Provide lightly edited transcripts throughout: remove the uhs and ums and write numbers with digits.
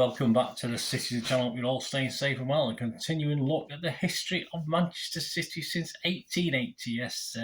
welcome back to the City channel. You're all staying safe and well, and continuing look at the history of Manchester City since 1880. Yes,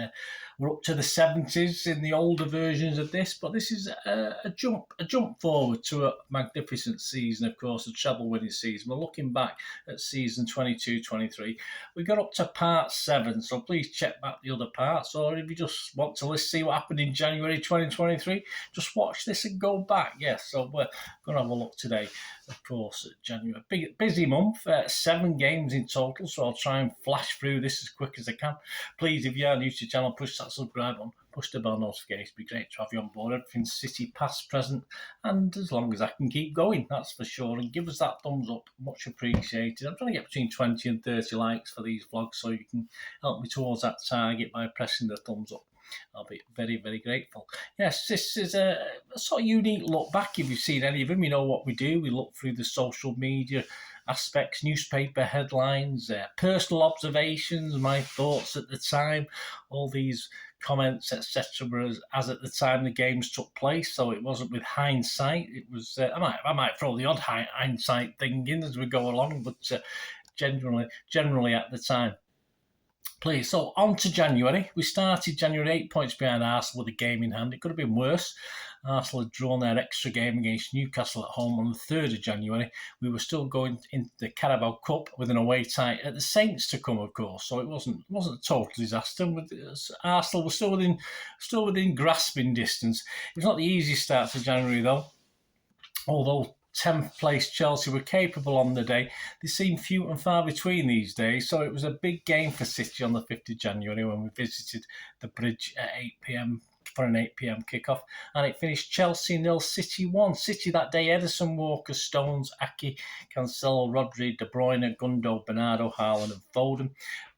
we're up to the 70s in the older versions of this, but this is a jump forward to a magnificent season, of course, a treble-winning season. We're looking back at season 22-23. We got up to part 7, so please check back the other parts, or if you just want to see what happened in January 2023, just watch this and go back. Yes, so we're going to have a look today, of course, at January. Busy month, 7 games in total, so I'll try and flash through this as quick as I can. Please, if you are new to the channel, push that subscribe button, push the bell notification. It'd be great to have you on board. Everything's City, past, present, and as long as I can keep going, that's for sure. And give us that thumbs up, much appreciated. I'm trying to get between 20 and 30 likes for these vlogs, so you can help me towards that target by pressing the thumbs up. I'll be very, very grateful. Yes, this is a sort of unique look back. If you've seen any of them, you know what we do. We look through the social media aspects, newspaper headlines, personal observations, my thoughts at the time, all these comments, etc. As at the time the games took place. So it wasn't with hindsight. It was I might throw the odd hindsight thing in as we go along, but generally at the time. Please, so on to January. We started January 8 points behind Arsenal with a game in hand. It could have been worse. Arsenal had drawn their extra game against Newcastle at home on the 3rd of January. We were still going into the Carabao Cup with an away tie at the Saints to come, of course. So it wasn't a total disaster. Arsenal was still within grasping distance. It was not the easiest start to January though. Although 10th place Chelsea were capable on the day, they seem few and far between these days, so it was a big game for City on the 5th of January when we visited the Bridge at 8 p.m. for an 8 p.m. kickoff, and it finished Chelsea 0, City 1. City that day, Ederson, Walker, Stones, Ake, Cancelo, Rodri, De Bruyne, Gundo, Bernardo, Haaland and Foden.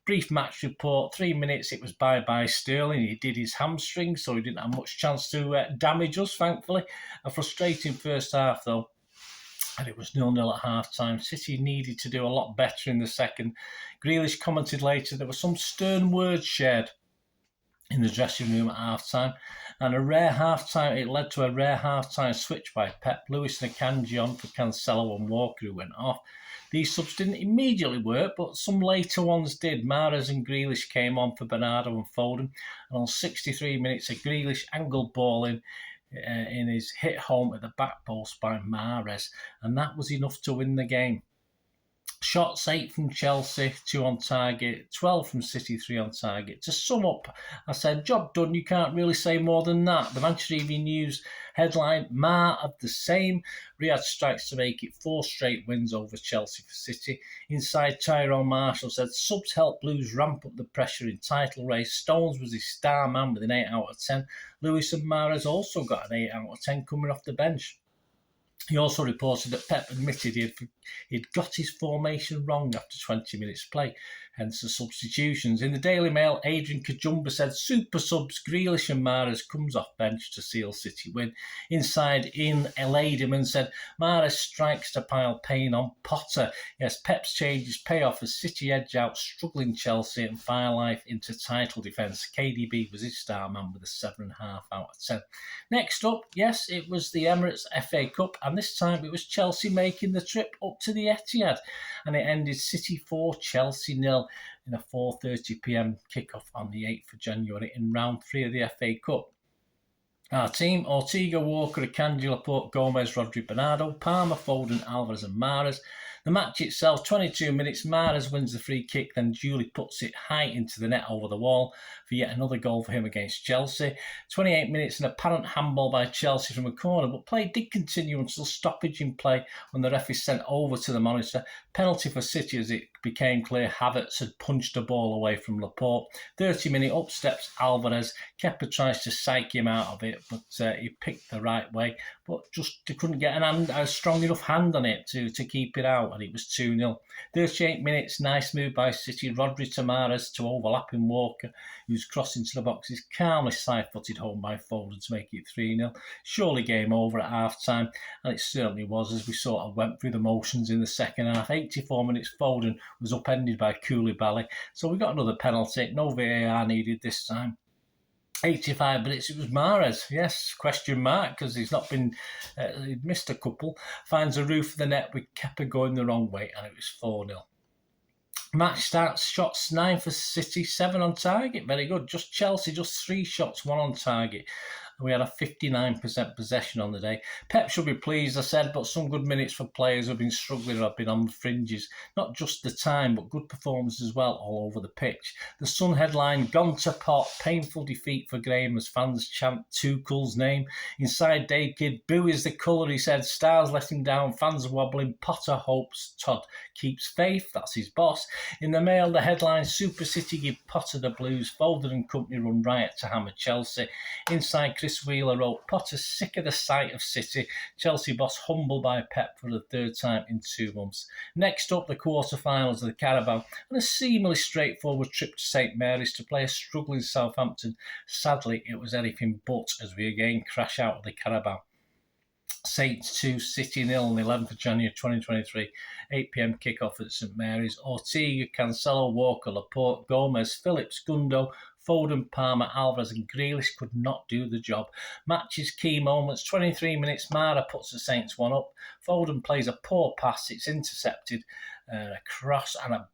Brief match report, 3 minutes, it was bye-bye Sterling. He did his hamstring, so he didn't have much chance to damage us, thankfully. A frustrating first half, though. And it was 0-0 at half-time. City needed to do a lot better in the second. Grealish commented later there were some stern words shared in the dressing room at half-time. And it led to a rare half-time switch by Pep. Lewis and Akanji on for Cancelo and Walker, who went off. These subs didn't immediately work, but some later ones did. Mahrez and Grealish came on for Bernardo and Foden. And on 63 minutes, a Grealish angled ball in his hit home at the back post by Mahrez, and that was enough to win the game. Shots 8 from Chelsea, 2 on target, 12 from City, 3 on target. To sum up, I said, job done, you can't really say more than that. The Manchester Evening News headline, Ma of the same. Riyadh strikes to make it 4 straight wins over Chelsea for City. Inside, Tyrone Marshall said, subs help Blues ramp up the pressure in title race. Stones was his star man with an 8 out of 10. Lewis and Mahrez also got an 8 out of 10 coming off the bench. He also reported that Pep admitted he'd got his formation wrong after 20 minutes play, hence the substitutions. In the Daily Mail, Adrian Kajumba said, super subs, Grealish and Mahrez comes off bench to seal City win. Inside, Ian Ladyman said, Mahrez strikes to pile pain on Potter. Yes, Pep's changes pay off as City edge out struggling Chelsea and fire life into title defence. KDB was his star man with a 7.5 out of 10. Next up, yes, it was the Emirates FA Cup, and this time it was Chelsea making the trip up to the Etihad, and it ended City 4, Chelsea 0 in a 4:30 p.m. kickoff on the 8th of January in round 3 of the FA Cup. Our team, Ortega, Walker, Akanji, Laporte, Gomez, Rodri, Bernardo, Palmer, Foden, Alvarez and Mahrez. The match itself, 22 minutes, Mahrez wins the free kick, then Julie puts it high into the net over the wall for yet another goal for him against Chelsea. 28 minutes, an apparent handball by Chelsea from a corner, but play did continue until stoppage in play when the ref is sent over to the monitor. Penalty for City as it became clear Havertz had punched the ball away from Laporte. 30-minute up steps Alvarez. Kepa tries to psych him out of it, but he picked the right way, but just couldn't get a strong enough hand on it to keep it out, and it was 2-0. 38 minutes, nice move by City. Rodri to Mahrez to overlapping Walker, who's crossed into the box, is calmly side-footed home by Foden to make it 3-0. Surely game over at half-time, and it certainly was as we sort of went through the motions in the second half. 84 minutes, Foden was upended by Koulibaly, so we got another penalty. No VAR needed this time. 85 minutes, it was Mahrez. Yes, question mark, because he's not been, he'd missed a couple. Finds a roof of the net with Kepa going the wrong way, and it was 4-0. Match starts, shots 9 for City, 7 on target. Very good. Just Chelsea, just 3 shots, 1 on target. We had a 59% possession on the day. Pep should be pleased, I said, but some good minutes for players who have been struggling or have been on the fringes. Not just the time, but good performance as well all over the pitch. The Sun headline, gone to pot, painful defeat for Graham as fans chant Tuchel's name. Inside Dave Kidd, boo is the colour, he said. Stars let him down, fans wobbling, Potter hopes Todd keeps faith, that's his boss. In the Mail, the headline, Super City give Potter the blues, Foden and company run riot to hammer Chelsea. Inside Chris Wheeler wrote, Potter sick of the sight of City, Chelsea boss humbled by Pep for the 3rd time in 2 months. Next up, the quarter-finals of the Carabao and a seemingly straightforward trip to St Mary's to play a struggling Southampton. Sadly, it was anything but as we again crash out of the Carabao. Saints 2, City 0 on the 11th of January 2023, 8 p.m. kickoff at St Mary's. Ortega, Cancelo, Walker, Laporte, Gomez, Phillips, Gundo, Foden, Palmer, Alvarez and Grealish could not do the job. Match's key moments, 23 minutes, Mara puts the Saints 1 up. Foden plays a poor pass, it's intercepted. A cross and a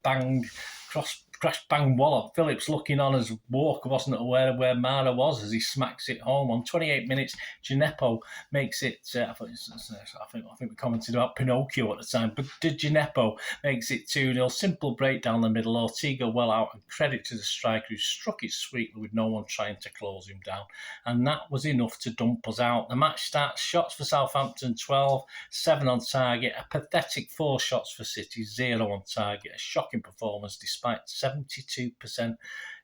crash bang wallop. Phillips looking on as Walker wasn't aware of where Mara was as he smacks it home. On 28 minutes, Gineppo makes it. I think we commented about Pinocchio at the time, but Gineppo makes it 2-0. Simple break down the middle. Ortega well out, and credit to the striker who struck it sweetly with no one trying to close him down. And that was enough to dump us out. The match starts. Shots for Southampton 12, 7 on target. A pathetic 4 shots for City, 0 on target. A shocking performance despite 72%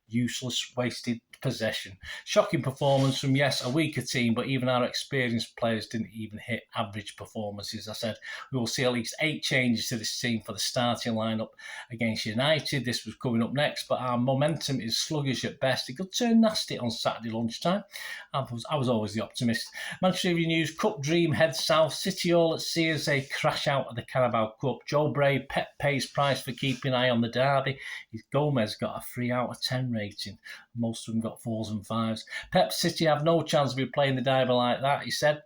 useless, wasted possession. Shocking performance from, yes, a weaker team, but even our experienced players didn't even hit average performances. I said we will see at least 8 changes to this team for the starting lineup against United. This was coming up next, but our momentum is sluggish at best. It could turn nasty on Saturday lunchtime. I was always the optimist. Manchester News, Cup dream heads south. City all at sea as they crash out of the Carabao Cup. Joe Bray, Pep pays price for keeping eye on the derby. Gomez got a 3 out of 10 rating. Most of them got 4s and 5s. Pep City have no chance of be playing the derby like that, he said.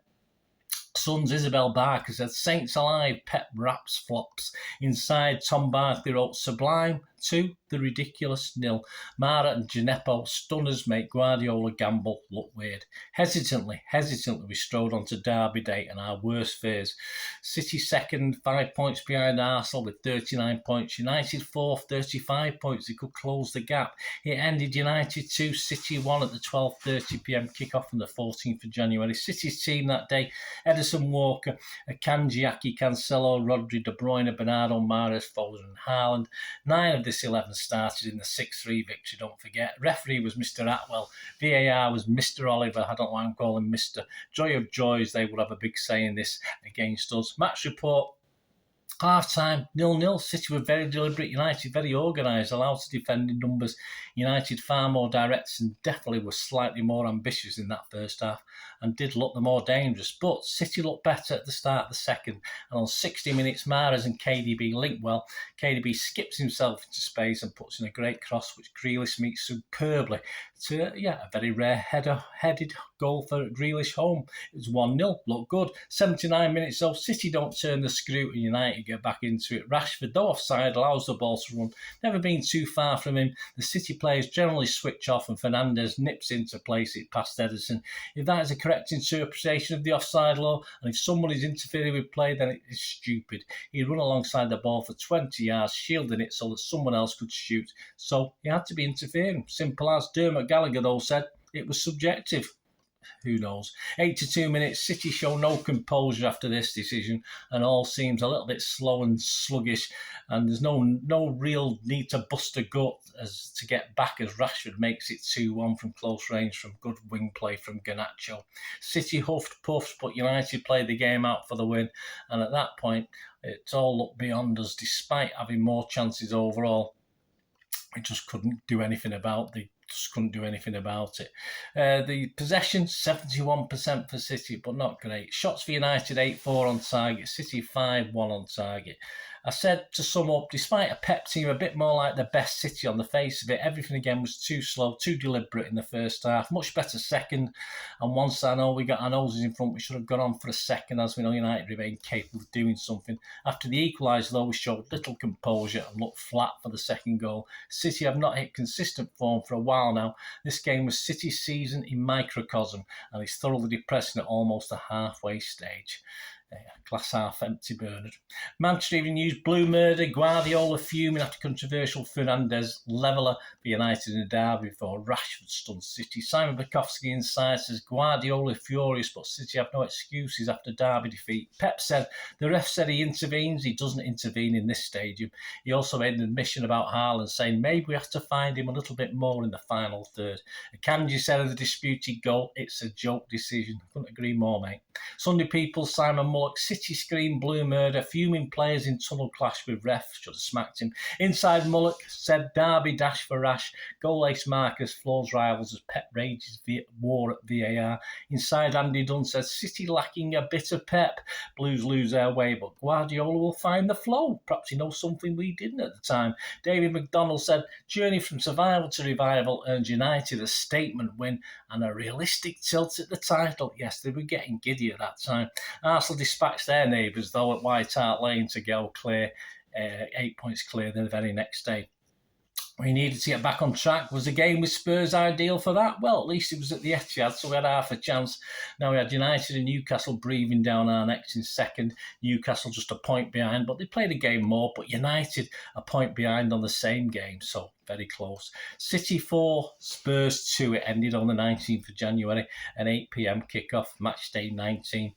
Sun's Isabel Barker said, Saints alive, Pep raps flops. Inside, Tom Barkley wrote, Sublime 2, the ridiculous 0. Mara and Gineppo, stunners make Guardiola gamble look weird. Hesitantly, we strode onto Derby Day and our worst fears. City second, 5 points behind Arsenal with 39 points. United fourth, 35 points. They could close the gap. It ended United 2, City 1 at the 12:30pm kickoff on the 14th of January. City's team that day, Edison, Walker, Akanji, Aki, Cancelo, Rodri, De Bruyne, Bernardo, Mahrez, Foden and Haaland. 9 of this 11 started in the 6-3 victory, don't forget. Referee was Mr. Atwell. VAR was Mr. Oliver. I don't like to call him Mr. Joy of Joys. They would have a big say in this against us. Match report. Half-time, 0-0. City were very deliberate. United very organised, allowed to defend in numbers. United far more direct and definitely were slightly more ambitious in that first half and did look the more dangerous. But City looked better at the start of the second. And on 60 minutes, Mahrez and KDB linked well. KDB skips himself into space and puts in a great cross, which Grealish meets superbly to, a very rare-headed goal for Grealish home. It was 1-0, looked good. 79 minutes though, City don't turn the screw and United get back into it. Rashford, though offside, allows the ball to run. Never been too far from him. The City players generally switch off and Fernandes nips in to place it past Edison. If that is a correct interpretation of the offside law, and if someone is interfering with play, then it is stupid. He run alongside the ball for 20 yards, shielding it so that someone else could shoot. So he had to be interfering. Simple as. Dermot Gallagher, though, said it was subjective. Who knows? 82 minutes, City show no composure after this decision and all seems a little bit slow and sluggish, and there's no real need to bust a gut as to get back as Rashford makes it 2-1 from close range from good wing play from Garnacho. City huffed, puffed, but United played the game out for the win, and at that point it all looked beyond us. Despite having more chances overall, we just couldn't do anything about it. The possession, 71% for City, but not great. Shots for United, 8-4 on target. City 5-1 on target. I said, to sum up, despite a Pep team a bit more like the best City on the face of it, everything again was too slow, too deliberate in the first half. Much better second. And once I know we got our noses in front, we should have gone on for a second, as we know United remain capable of doing something. After the equaliser, though, we showed little composure and looked flat for the second goal. City have not hit consistent form for a while now. This game was City's season in microcosm, and it's thoroughly depressing at almost the halfway stage. Glass half empty, Bernard. Manchester Evening News, Blue Murder, Guardiola fuming after controversial Fernandes leveller for United in a derby before Rashford stunned City. Simon Bukowski inside says Guardiola furious, but City have no excuses after derby defeat. Pep said the ref said he intervenes. He doesn't intervene in this stadium. He also made an admission about Haaland, saying maybe we have to find him a little bit more in the final third. Akanji said of the disputed goal, it's a joke decision. I couldn't agree more, mate. Sunday People, Simon Mullock, City scream Blue Murder, fuming players in tunnel clash with ref, should have smacked him. Inside Mullock said Derby dash for Rash, goal ace Marcus floors rivals as Pep rages war at VAR. Inside Andy Dunn says City lacking a bit of Pep, Blues lose their way, but Guardiola will find the flow. Perhaps he knows something we didn't at the time. David McDonald said journey from survival to revival earned United a statement win and a realistic tilt at the title. Yes, they were getting giddy at that time. Arsenal dispatched their neighbours, though, at White Hart Lane to go clear, 8 points clear the very next day. We needed to get back on track. Was the game with Spurs ideal for that? Well, at least it was at the Etihad, so we had half a chance. Now we had United and Newcastle breathing down our necks in second. Newcastle just a point behind, but they played a game more. But United a point behind on the same game, so very close. City 4, Spurs 2. It ended on the 19th of January, an 8 p.m. kickoff, match day 19.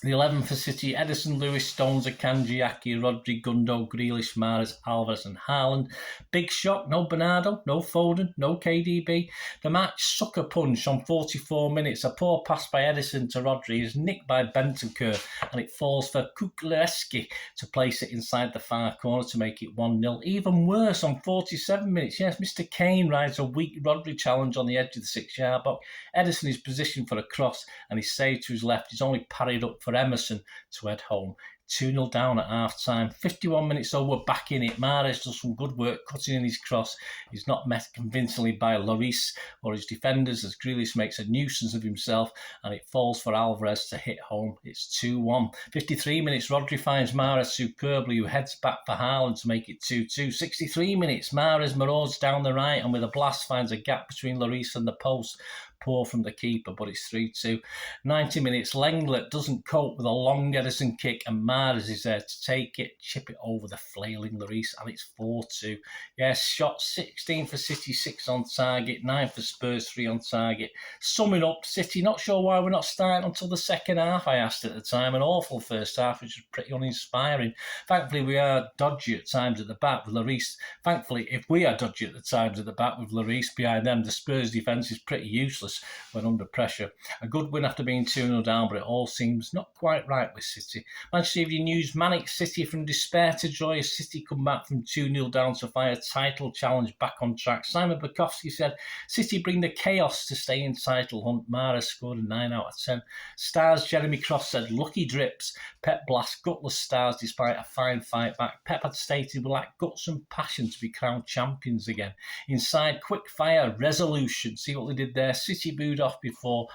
The 11 for City, Edison, Lewis, Stones, Akanji, Aki, Rodri, Gundo, Grealish, Mahrez, Alvarez and Haaland. Big shock, no Bernardo, no Foden, no KDB. The match sucker punch on 44 minutes. A poor pass by Edison to Rodri is nicked by Bentancur and it falls for Kukuleski to place it inside the far corner to make it 1-0. Even worse, on 47 minutes, yes, Mr. Kane rides a weak Rodri challenge on the edge of the 6-yard box. Edison is positioned for a cross and he's saved to his left. He's only parried up for Emerson to head home. 2-0 down at half-time. 51 minutes, so we're back in it. Mahrez does some good work cutting in his cross. He's not met convincingly by Lloris or his defenders as Grealish makes a nuisance of himself and it falls for Alvarez to hit home. It's 2-1. 53 minutes, Rodri finds Mahrez superbly, who heads back for Haaland to make it 2-2. 63 minutes, Mahrez marauds down the right and with a blast finds a gap between Lloris and the post. Poor from the keeper, but it's 3-2. 90 minutes, Lenglet doesn't cope with a long Edison kick and Mahrez is there to take it, chip it over the flailing Lloris, and it's 4-2. Yes, shot 16 for City, 6 on target, 9 for Spurs, 3 on target. Summing up, City, not sure why we're not starting until the second half, I asked at the time. An awful first half, which was pretty uninspiring. Thankfully, we are dodgy at times at the back with Lloris. Thankfully, if we are dodgy at the times at the back with Lloris behind them, the Spurs defence is pretty useless when under pressure. A good win after being 2-0 down, but it all seems not quite right with City. Manchester Evening News, manic City from despair to joy as City come back from 2-0 down to fire title challenge back on track. Simon Bukowski said, City bring the chaos to stay in title hunt. Mahrez scored a 9 out of 10. Stars Jeremy Cross said, lucky drips. Pep blast gutless Stars despite a fine fight back. Pep had stated we lack guts and passion to be crowned champions again. Inside, quick fire, resolution. See what they did there? City booed off before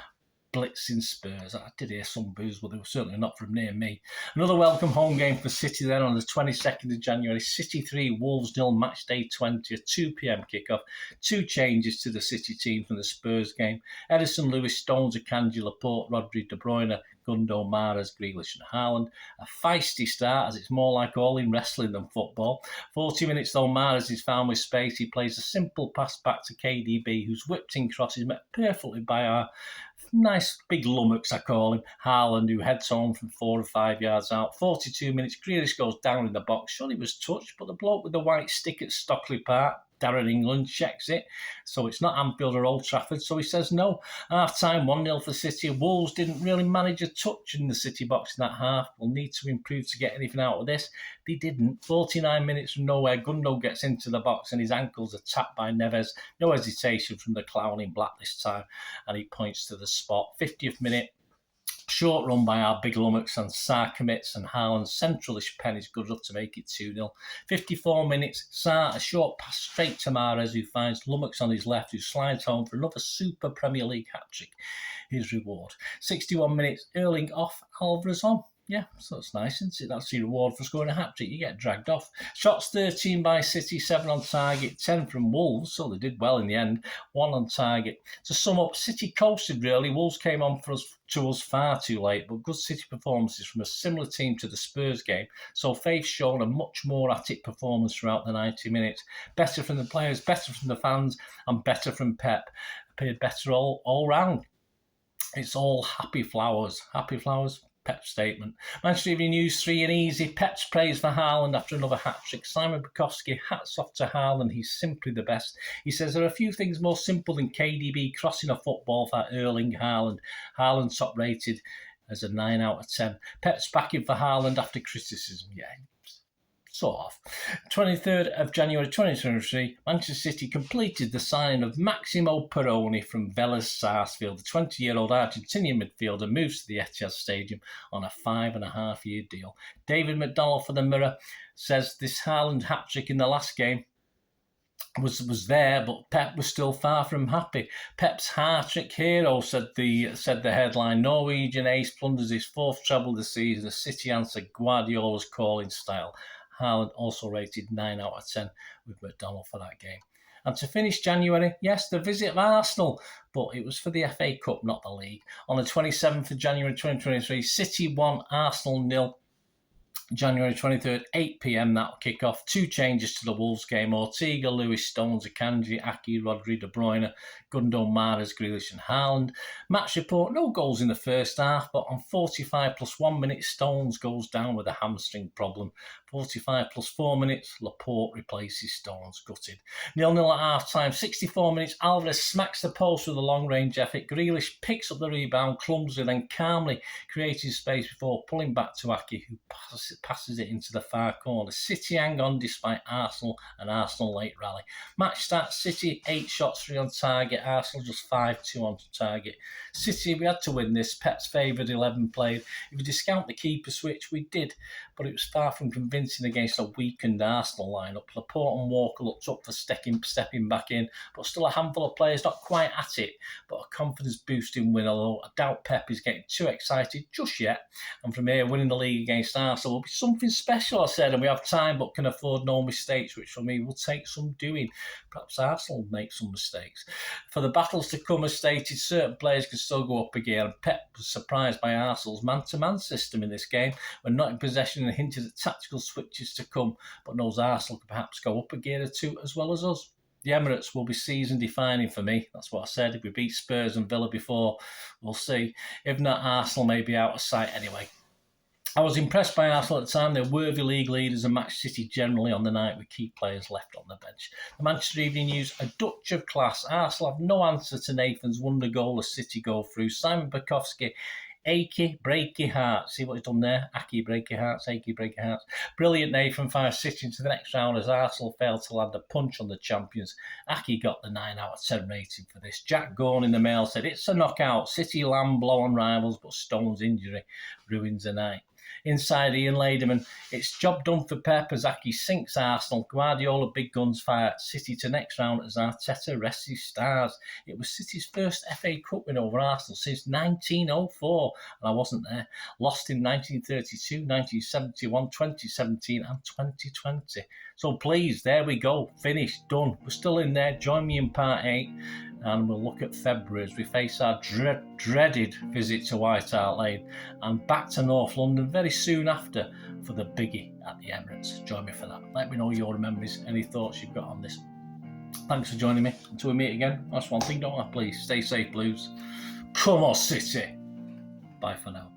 blitzing Spurs. I did hear some boos, but they were certainly not from near me. Another welcome home game for City then on the 22nd of January. City 3, Wolves 0, match day 20, a 2 p.m. kickoff. 2 changes to the City team from the Spurs game. Edison, Lewis, Stones, Akanji, Laporte, Rodri, De Bruyne, Gundo, Mahrez, Grealish and Haaland. A feisty start as it's more like all in wrestling than football. 40 minutes though, Mahrez is found with space. He plays a simple pass back to KDB, who's whipped in crosses met perfectly by our nice big lummox, I call him, Haaland, who heads home from 4 or 5 yards out. 42 minutes, Grealish goes down in the box. Sure, he was touched, but the bloke with the white stick at Stockley Park, Darren England, checks it. So it's not Anfield or Old Trafford, so he says no. Half-time, 1-0 for City. Wolves didn't really manage a touch in the City box in that half. We'll need to improve to get anything out of this. They didn't. 49 minutes from nowhere, Gundo gets into the box and his ankles are tapped by Neves. No hesitation from the clown in black this time, and he points to the spot. 50th minute, Short run by our big Lummocks and Sarr commits, and Haaland's centralish pen is good enough to make it 2-0. 54 minutes, Sarr, a short pass straight to Mahrez, who finds Lummocks on his left, who slides home for another super Premier League hat-trick. His reward. 61 minutes, Erling off, Alvarez on. Yeah, so that's nice, isn't it? That's your reward for scoring a hat-trick. You get dragged off. Shots 13 by City, 7 on target, 10 from Wolves, so they did well in the end. 1 on target. To sum up, City coasted really. Wolves came on to us far too late, but good City performances from a similar team to the Spurs game. So Faith's shown a much more at it performance throughout the 90 minutes. Better from the players, better from the fans, and better from Pep. Appeared better all round. It's all happy flowers. Happy flowers. Pep's statement. Manchester Evening News 3 and easy. Pep's praise for Haaland after another hat-trick. Simon Bukowski, hats off to Haaland. He's simply the best. He says there are a few things more simple than KDB crossing a football for Erling Haaland. Haaland top rated as a 9 out of 10. Pep's backing for Haaland after criticism. Yeah, sort of. 23rd of January 2023, Manchester City completed the signing of Maximo Perrone from Vélez Sarsfield. The 20-year-old Argentinian midfielder moves to the Etihad Stadium on a 5.5-year deal. David McDonald for the Mirror says this Haaland hat-trick in the last game was there, but Pep was still far from happy. Pep's hat-trick hero, said the headline. Norwegian ace plunders his 4th treble this season. The City answered Guardiola's calling style. Haaland also rated 9 out of 10 with McDonald for that game. And to finish January, yes, the visit of Arsenal, but it was for the FA Cup, not the league. On the 27th of January 2023, City 1, Arsenal 0. January 23rd, 8 p.m, that'll kick off. 2 changes to the Wolves game. Ortega, Lewis, Stones, Akanji, Aki, Rodri, De Bruyne, Gundo, Mahrez, Grealish and Haaland. Match report, no goals in the first half, but on 45 plus 1 minute, Stones goes down with a hamstring problem. 45 plus 4 minutes, Laporte replaces Stones, gutted. 0-0 at half-time. 64 minutes, Alvarez smacks the post with a long-range effort. Grealish picks up the rebound clumsily, then calmly creating space before pulling back to Aki, who passes it into the far corner. City hang on despite Arsenal late rally. Match start, City 8 shots, 3 on target. Arsenal just 5-2 on target. City, we had to win this. Pep's favoured 11 played. If we discount the keeper switch, we did, but it was far from convincing against a weakened Arsenal lineup. Laporte and Walker looked up for stepping back in, but still a handful of players not quite at it, but a confidence-boosting win, although I doubt Pep is getting too excited just yet. And from here, winning the league against Arsenal will be something special, I said, and we have time but can afford no mistakes, which for me will take some doing. Perhaps Arsenal will make some mistakes. For the battles to come, as stated, certain players can still go up again, and Pep was surprised by Arsenal's man-to-man system in this game, when not in possession and hinted at tactical switches to come, but knows Arsenal could perhaps go up a gear or two as well as us. The Emirates will be season-defining for me. That's what I said. If we beat Spurs and Villa before, we'll see. If not, Arsenal may be out of sight anyway. I was impressed by Arsenal at the time. They're worthy league leaders and matched City generally on the night with key players left on the bench. The Manchester Evening News, a Dutch of class. Arsenal have no answer to Nathan's wonder goal as City go through. Simon Bukowski, achy, breaky heart. See what he's done there? Achy, breaky hearts, achy, breaky hearts. Brilliant Nathan fires City into the next round as Arsenal failed to land a punch on the champions. Aki got the 9 out of 10 rating for this. Jack Gorn in the Mail said, it's a knockout. City land blow on rivals, but Stone's injury ruins the night. Inside Ian Laderman, it's job done for Pep as Aki sinks Arsenal. Guardiola big guns fire City to next round as Arteta rests his stars. It was City's first FA Cup win over Arsenal since 1904, and I wasn't there. Lost in 1932, 1971, 2017 and 2020. So please, there we go, finished, done. We're still in there. Join me in part 8 and we'll look at February as we face our dreaded visit to White Hart Lane and back to North London very soon after for the biggie at the Emirates. Join me for that. Let me know your memories, any thoughts you've got on this. Thanks for joining me. Until we meet again, that's one thing, don't I? Please stay safe, Blues. Come on, City. Bye for now.